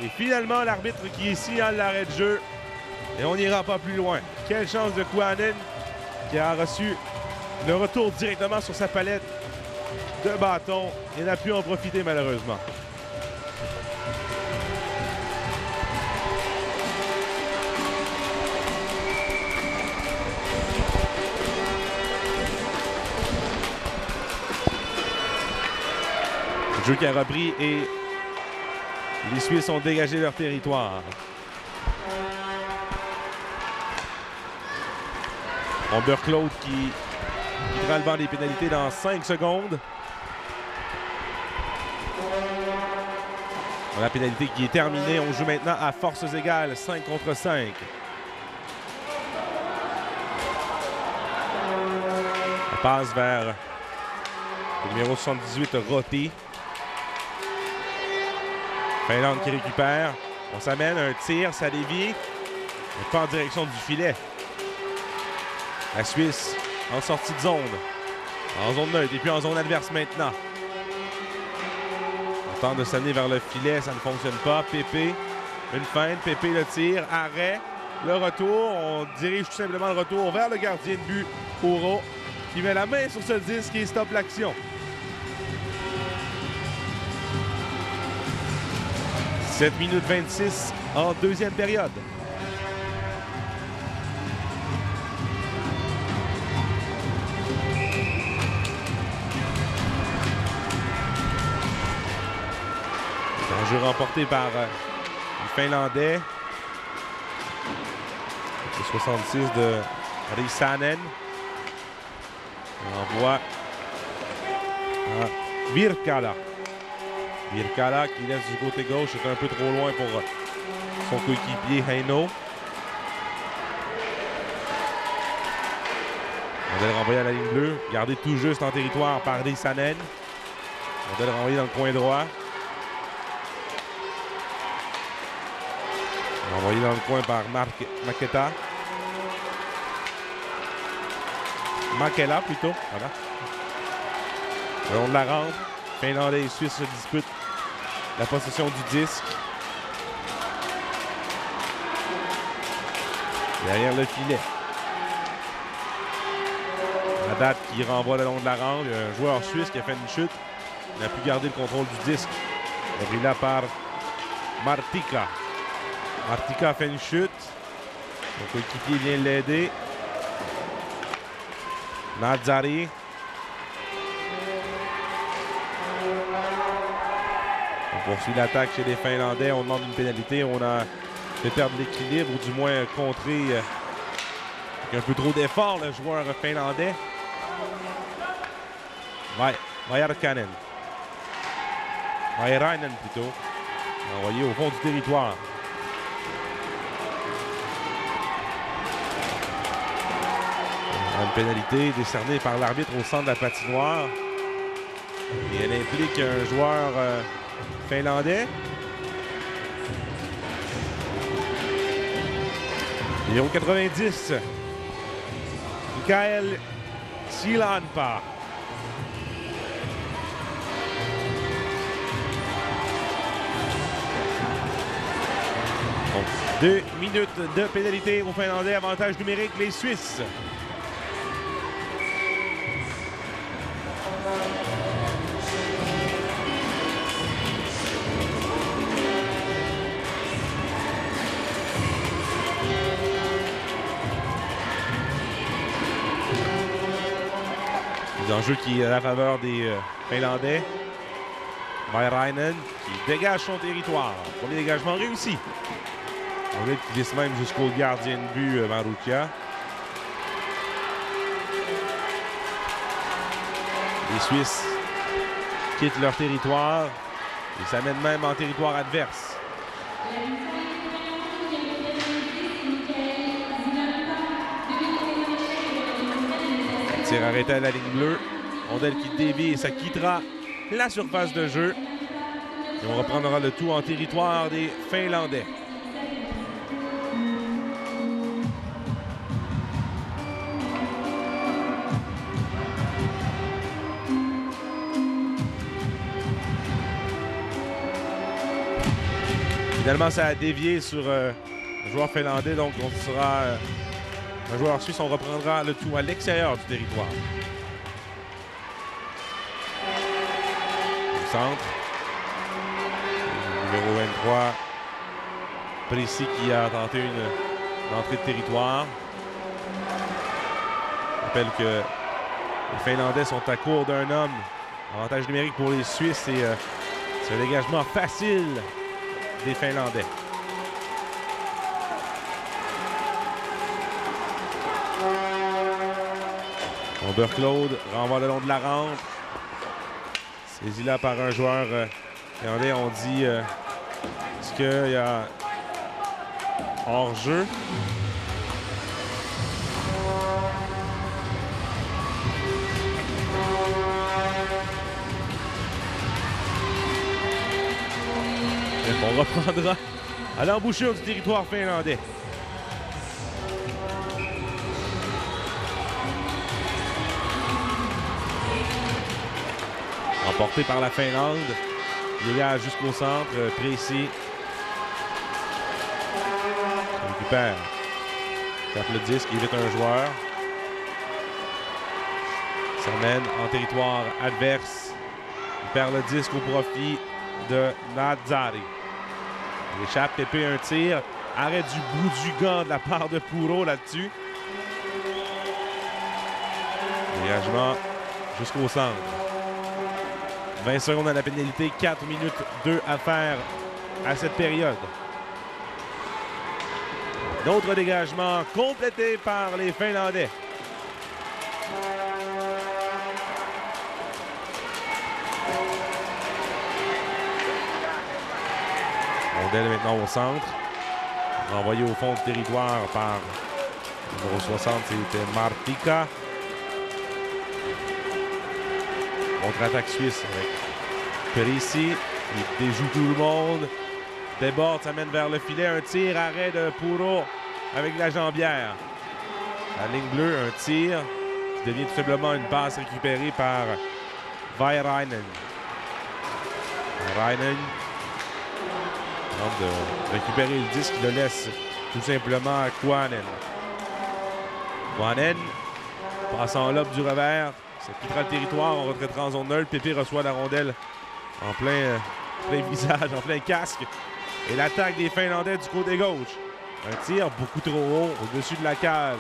Et finalement, l'arbitre qui signale l'arrêt de jeu. Et on n'ira pas plus loin. Quelle chance de Kuhanen qui a reçu le retour directement sur sa palette de bâton et n'a pu en profiter malheureusement. Le jeu qui a repris et les Suisses ont dégagé leur territoire. Humber-Claude qui prend le banc des pénalités dans 5 secondes. La pénalité qui est terminée. On joue maintenant à forces égales, 5 contre 5. On passe vers le numéro 78, Roté. Finlande qui récupère. On s'amène, un tir, ça dévie. Mais pas en direction du filet. La Suisse en sortie de zone. En zone neutre et puis en zone adverse maintenant. On tente de s'amener vers le filet, ça ne fonctionne pas. Pépé, une feinte, Pépé le tire, arrêt, le retour. On dirige tout simplement le retour vers le gardien de but, Ouro, qui met la main sur ce disque et stoppe l'action. 7 minutes 26 en deuxième période. Un jeu remporté par les Finlandais. Le 66 de Risanen. On envoie à Virkala. Virkala qui laisse du côté gauche. C'est un peu trop loin pour son coéquipier Heino. On va le renvoyer à la ligne bleue. Gardé tout juste en territoire par Risanen. On va le renvoyer dans le coin droit. Envoyé dans le coin par Maketa. Makela plutôt. Voilà. Le long de la rampe, Finlandais et Suisses se disputent la possession du disque. Derrière le filet. La date qui renvoie le long de la rampe. Il y a un joueur suisse qui a fait une chute. Il a pu garder le contrôle du disque. Repris là par Martika. Martika a fait une chute. Son coéquipier vient l'aider. Nazari. On poursuit l'attaque chez les Finlandais. On demande une pénalité. On a fait perdre l'équilibre ou du moins contré avec un peu trop d'effort le joueur finlandais. Vajarkainen. Vairainen plutôt. Envoyé au fond du territoire. Une pénalité décernée par l'arbitre au centre de la patinoire. Et elle implique un joueur finlandais. Numéro 90. Mikael Silanpa. Donc, 2 minutes de pénalité aux Finlandais. Avantage numérique, les Suisses. Un jeu qui est à la faveur des Finlandais. Vairainen qui dégage son territoire. Premier dégagement réussi. On qui glisse même jusqu'au gardien de but, Marukia. Les Suisses quittent leur territoire et s'amènent même en territoire adverse. Tir arrêté à la ligne bleue. Rondelle qui dévie et ça quittera la surface de jeu. Et on reprendra le tout en territoire des Finlandais. Finalement, ça a dévié sur le joueur finlandais, donc on sera un joueur suisse. On reprendra le tout à l'extérieur du territoire. Au centre, le numéro 23, Précis, qui a tenté une entrée de territoire. Je rappelle que les Finlandais sont à court d'un homme. Avantage numérique pour les Suisses et c'est un dégagement facile des Finlandais. Claude renvoie le long de la rampe. Saisi là par un joueur finlandais. On dit est-ce qu'il y a hors-jeu? On reprendra à l'embouchure du territoire finlandais. Emporté par la Finlande. Dégage jusqu'au centre. Précis. Il récupère. Tape le disque. Il évite un joueur. S'emmène en territoire adverse. Il perd le disque au profit de Nazzari. Il échappe, Pépé un tir. Arrêt du bout du gant de la part de Puro là-dessus. Dégagement jusqu'au centre. 20 secondes à la pénalité, 4 minutes 2 à faire à cette période. D'autres dégagements complétés par les Finlandais. Rondelle maintenant au centre. Renvoyé au fond du territoire par le numéro 60, c'était Martika. Contre-attaque suisse avec Précis. Il déjoue tout le monde. Déborde, ça mène vers le filet. Un tir, arrêt de Puro avec la jambière. La ligne bleue, un tir qui devient tout simplement une passe récupérée par Vairainen. Vairainen tente de récupérer le disque, il le laisse tout simplement à Kuonen. Kuonen passe en lobe du revers. Ça quittera le territoire, on retraitera en zone neutre. Pépé reçoit la rondelle en plein visage, en plein casque. Et l'attaque des Finlandais du côté gauche. Un tir beaucoup trop haut au-dessus de la cage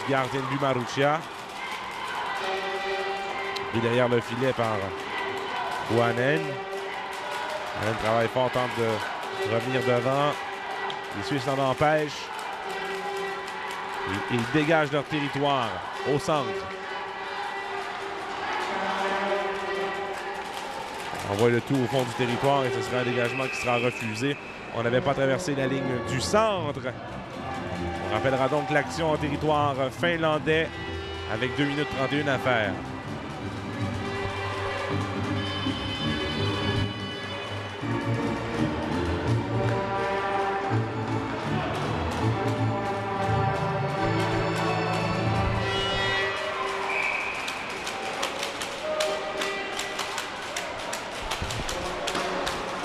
du gardien de but Marussia. Et derrière le filet par Kuonen. Kuonen travaille fort, tente de revenir devant. Les Suisses l'en empêchent. Ils dégagent leur territoire au centre. On envoie le tout au fond du territoire et ce sera un dégagement qui sera refusé. On n'avait pas traversé la ligne du centre. On rappellera donc l'action en territoire finlandais avec 2 minutes 31 à faire.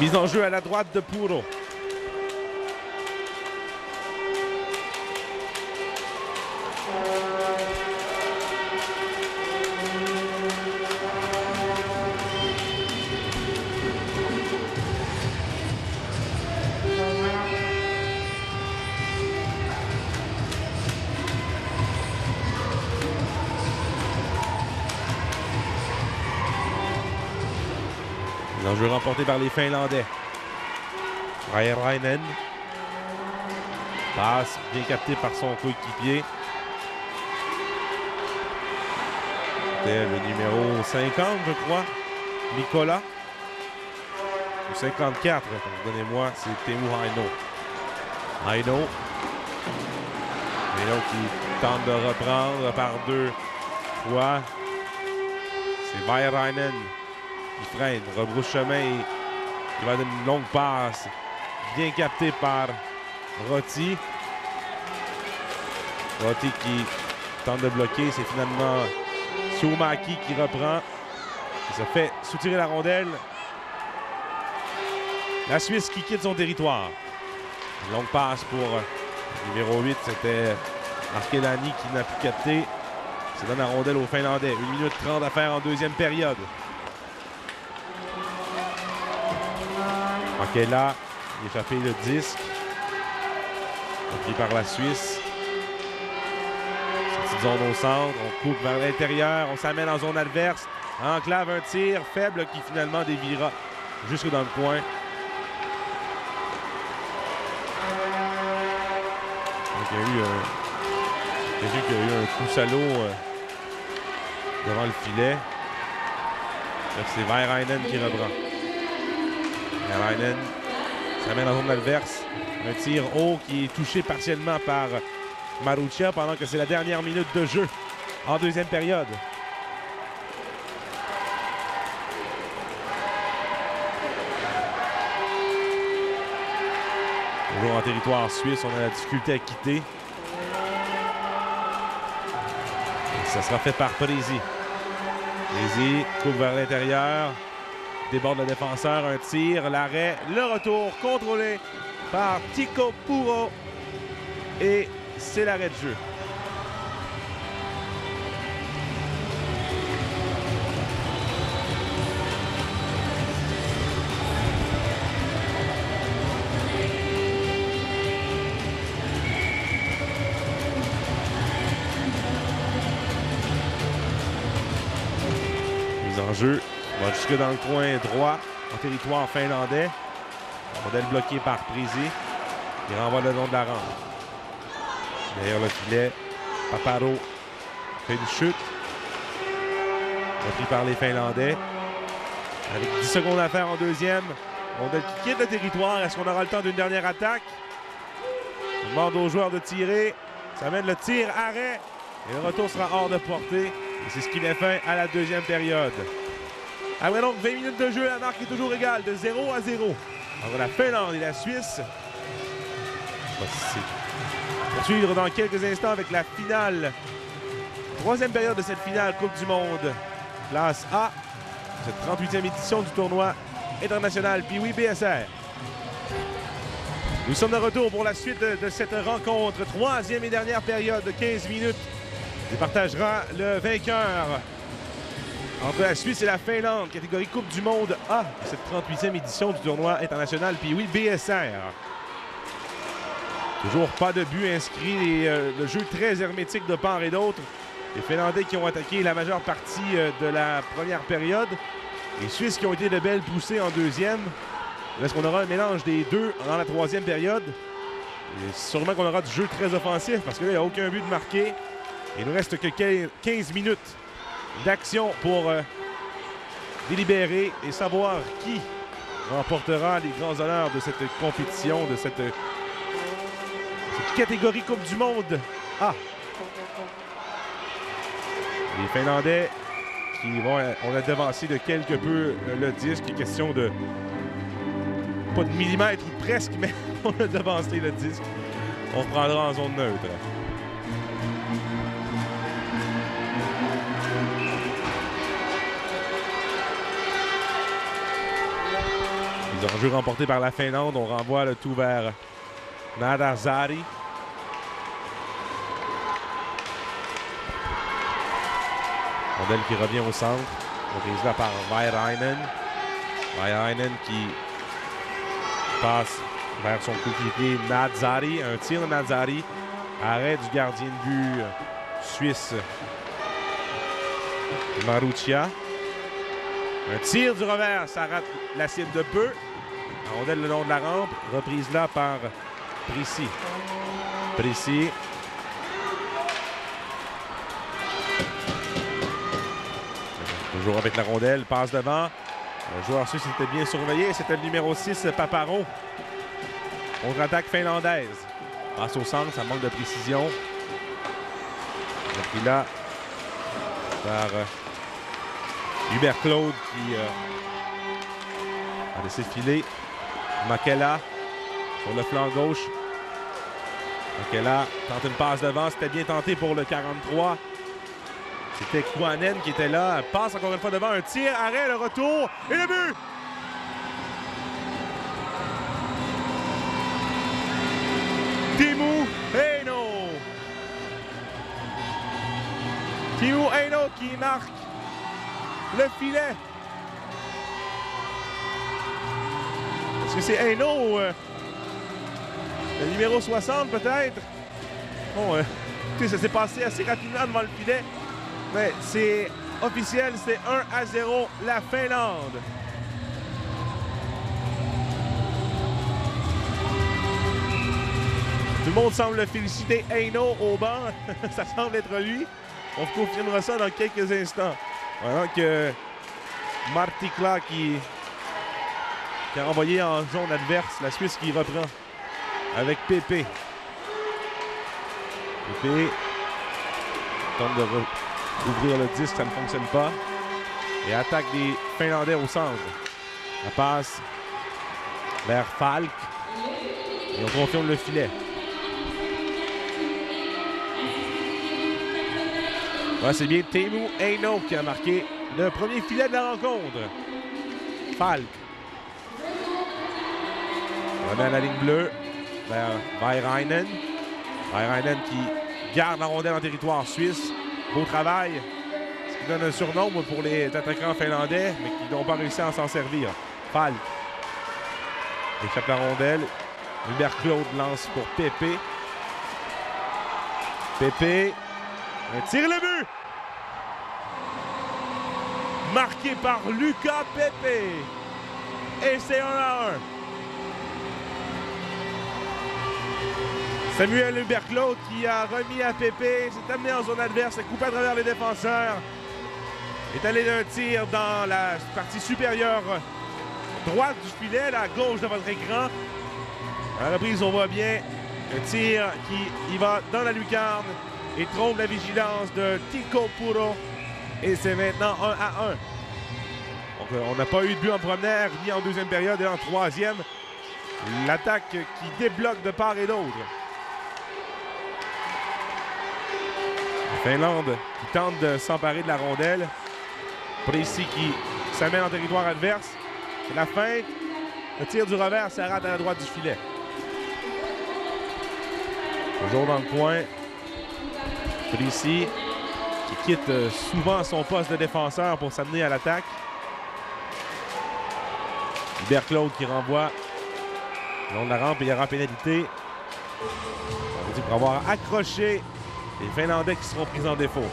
Mise en jeu à la droite de Puro. L'enjeu remporté par les Finlandais. Vairainen. Passe bien capté par son coéquipier. C'était le numéro 50, je crois. Nicolas. Ou 54, pardonnez-moi, c'est Teemu Aino. Aino qui tente de reprendre par 2 fois. C'est Vairainen. Il freine, rebrousse chemin et il va donner une longue passe. Bien capté par Rotti. Rotti qui tente de bloquer. C'est finalement Suomaki qui reprend. Il se fait soutirer la rondelle. La Suisse qui quitte son territoire. Une longue passe pour numéro 8. C'était Arkelani qui n'a pu capter. C'est donne la rondelle aux Finlandais. 1 minute 30 à faire en deuxième période. Makela, il a échappé le disque. Pris par la Suisse. Petite zone au centre. On coupe vers l'intérieur. On s'amène en zone adverse. Enclave un tir faible qui finalement déviera jusque dans le coin. Donc, il y a eu quelqu'un qui a eu un coup salaud devant le filet. C'est Vairainen qui reprend. Vairainen s'amène en zone adverse. Un tir haut qui est touché partiellement par Maruccia pendant que c'est la dernière minute de jeu en deuxième période. Toujours en territoire suisse, on a la difficulté à quitter. Et ça sera fait par Parisi. Parisi coupe vers l'intérieur, déborde le défenseur, un tir, l'arrêt, le retour contrôlé par Tico Puro. Et c'est l'arrêt de jeu. Mise en jeu. On va jusque dans le coin droit en territoire finlandais. Modèle bloqué par Parisi. Il renvoie le long de la rampe. Derrière le filet, Paparo fait une chute. Repris par les Finlandais. Avec 10 secondes à faire en deuxième. Modèle qui quitte le territoire. Est-ce qu'on aura le temps d'une dernière attaque? On demande aux joueurs de tirer. Ça mène le tir, arrêt. Et le retour sera hors de portée. Et c'est ce qui met fin à la deuxième période. Après donc 20 minutes de jeu, la marque est toujours égale de 0 à 0. Entre la Finlande et la Suisse. On va poursuivre dans quelques instants avec la finale. Troisième période de cette finale Coupe du Monde. Classe A. Cette 38e édition du tournoi international Pee-Wee BSR. Nous sommes de retour pour la suite de cette rencontre. Troisième et dernière période de 15 minutes. Il partagera le vainqueur entre la Suisse et la Finlande, catégorie Coupe du Monde A, cette 38e édition du tournoi international Pee-Wee BSR. Toujours pas de but inscrit, le jeu très hermétique de part et d'autre. Les Finlandais qui ont attaqué la majeure partie de la première période. Les Suisses qui ont été de belles poussées en deuxième. Est-ce qu'on aura un mélange des deux dans la troisième période? Et sûrement qu'on aura du jeu très offensif parce que là, il n'y a aucun but de marqué. Il ne reste que 15 minutes d'action pour délibérer et savoir qui remportera les grands honneurs de cette compétition, de cette catégorie Coupe du Monde A. Les Finlandais qui vont, on a devancé de quelque peu le disque. Il est question de pas de millimètre ou presque, mais on a devancé le disque. On reprendra en zone neutre. Un jeu remporté par la Finlande. On renvoie le tout vers Nadarzaari. Modèle qui revient au centre. Reprise là par Vairainen. Vairainen qui passe vers son coéquipier Nadarzaari. Un tir de Nadarzaari. Arrêt du gardien de but suisse Maruccia. Un tir du revers, ça rate la cible de peu. La rondelle le long de la rampe, reprise là par Parisi. Parisi. Toujours avec la rondelle, passe devant. Le joueur suisse était bien surveillé, c'était le numéro 6, Paparo. Contre-attaque finlandaise. Passe au centre, ça manque de précision. Et puis là, par Hubert Claude qui a laissé filer. Makela sur le flanc gauche. Makela tente une passe devant. C'était bien tenté pour le 43. C'était Kouanen qui était là. Passe encore une fois devant. Un tir, arrêt, le retour et le but! qui marque le filet. Est-ce que c'est Hainaut, le numéro 60 peut-être? Bon, ça s'est passé assez rapidement devant le filet, mais c'est officiel, c'est 1-0 la Finlande. Tout le monde semble féliciter Hainaut au banc. Ça semble être lui. On confirmera ça dans quelques instants. Voilà que Martikla qui a envoyé en zone adverse. La Suisse qui reprend avec Pépé. Pépé tente d'ouvrir le disque, ça ne fonctionne pas. Et attaque des Finlandais au centre. La passe vers Falk. Et on confirme le filet. Ouais, c'est bien Teemu Hainaut qui a marqué le premier filet de la rencontre. Falk. Remet à la ligne bleue vers Vairainen. Vairainen qui garde la rondelle en territoire suisse. Beau travail. Ce qui donne un surnom pour les attaquants finlandais, mais qui n'ont pas réussi à s'en servir. Falk. Échappe la rondelle. Hubert Claude lance pour Pépé. Pépé. Un tir le but! Marqué par Lucas Pépé. Et c'est 1-1. Samuel Hubert-Claude qui a remis à Pépé, s'est amené en zone adverse, s'est coupé à travers les défenseurs. Est allé d'un tir dans la partie supérieure droite du filet, la gauche de votre écran. À la reprise, on voit bien un tir qui y va dans la lucarne et trompe la vigilance de Tico Puro. Et c'est maintenant 1-1. Donc, on n'a pas eu de but en première, ni en deuxième période, et en troisième. L'attaque qui débloque de part et d'autre. La Finlande qui tente de s'emparer de la rondelle. Précis qui s'amène en territoire adverse. C'est la fin. Le tir du revers, ça rate à la droite du filet. Toujours dans le coin. Précis qui quitte souvent son poste de défenseur pour s'amener à l'attaque. Hubert Claude qui renvoie le long de la rampe et il y aura pénalité. On va dire pour avoir accroché les Finlandais qui seront pris en défaut.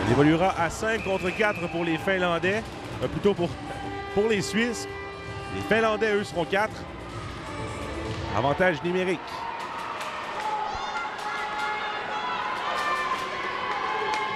Il évoluera à 5 contre 4 pour les Finlandais, plutôt pour les Suisses. Les Finlandais, eux, seront 4. Avantage numérique.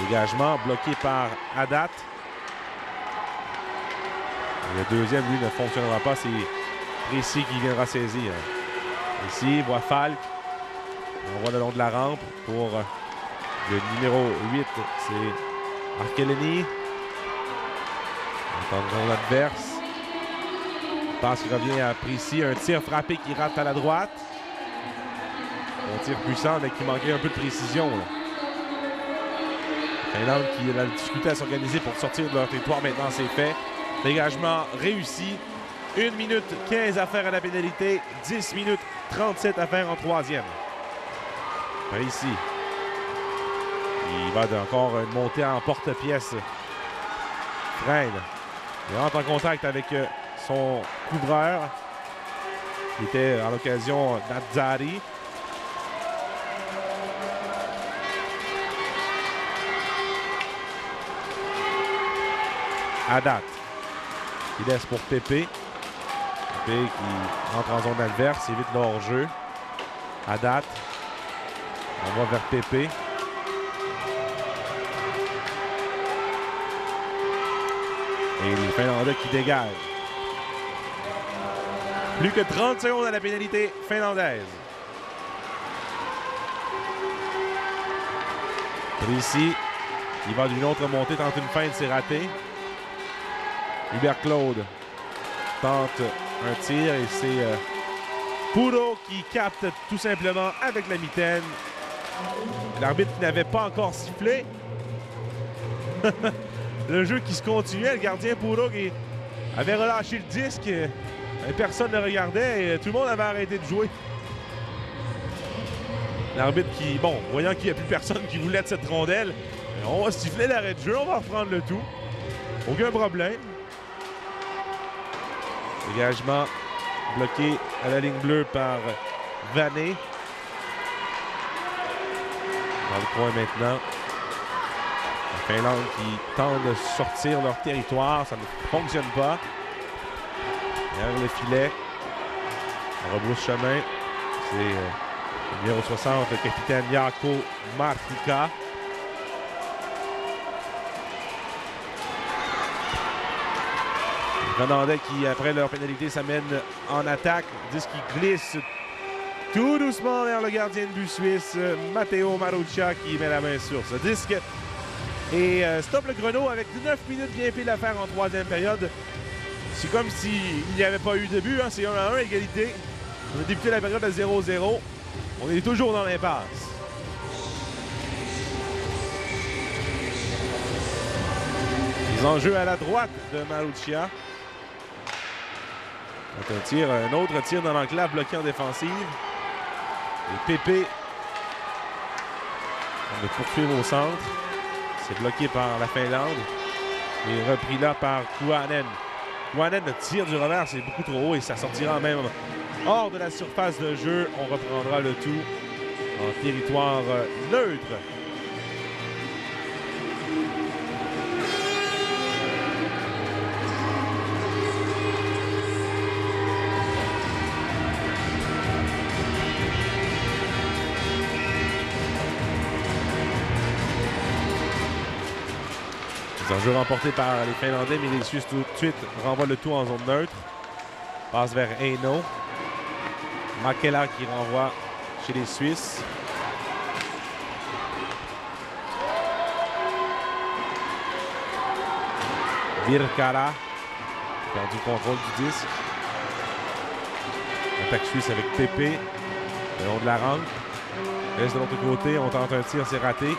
Dégagement bloqué par Haddad. Le deuxième, lui, ne fonctionnera pas. C'est Précis qui viendra saisir. Ici, voit Falk. On voit le long de la rampe pour le numéro 8. C'est Arkeleni. On entend l'adverse. Passe qui revient à Précis. Un tir frappé qui rate à la droite. Un tir puissant, mais qui manquait un peu de précision. Là. Finlande qui a la difficulté à s'organiser pour sortir de leur territoire. Maintenant, c'est fait. Dégagement réussi. 1 minute 15 à faire à la pénalité. 10 minutes 37 à faire en troisième. Précis. Il va encore une montée en porte-pièce. Freine. Il rentre en contact avec son couvreur, qui était à l'occasion Nazzari. Haddad. Il laisse pour Pépé. Pépé qui entre en zone adverse, évite le hors-jeu. Haddad. On va vers Pépé. Et les Finlandais qui dégagent. Plus que 30 secondes à la pénalité finlandaise. Précis, il va d'une autre montée, tente une feinte, c'est raté. Hubert Claude tente un tir et c'est Puro qui capte tout simplement avec la mitaine. L'arbitre qui n'avait pas encore sifflé. le jeu qui se continuait. Le gardien Puro qui avait relâché le disque. Personne ne regardait et tout le monde avait arrêté de jouer. L'arbitre qui, bon, voyant qu'il n'y a plus personne qui voulait de cette rondelle, on va siffler l'arrêt de jeu, on va reprendre le tout. Aucun problème. Dégagement bloqué à la ligne bleue par Vané. Dans le coin maintenant. La Finlande qui tente de sortir leur territoire. Ça ne fonctionne pas. Derrière le filet. On rebrousse chemin. C'est le numéro 60, le capitaine Jaakko Martika. Les Finlandais qui, après leur pénalité, s'amènent en attaque. Disque qui glisse tout doucement vers le gardien de but suisse, Matteo Maruccia, qui met la main sur ce disque. Et stop le chrono avec 9 minutes bien pile à faire en troisième période. C'est comme s'il n'y avait pas eu de but, hein. C'est 1-1, égalité. On a débuté la période à 0-0. On est toujours dans l'impasse. Les enjeux à la droite de Maruccia. Un autre tir dans l'enclave bloqué en défensive. Et Pépé on va poursuivre au centre. C'est bloqué par la Finlande. Et repris là par Kuhanen. Kuhanen, le tir du revers, c'est beaucoup trop haut et ça sortira même hors de la surface de jeu. On reprendra le tout en territoire neutre. Un jeu remporté par les Finlandais, mais les Suisses tout de suite renvoient le tout en zone neutre. Passe vers Eino. Makela qui renvoie chez les Suisses. Virkala qui a perdu le contrôle du disque. Attaque suisse avec Pépé le long de la rampe. Reste de l'autre côté, on tente un tir, c'est raté.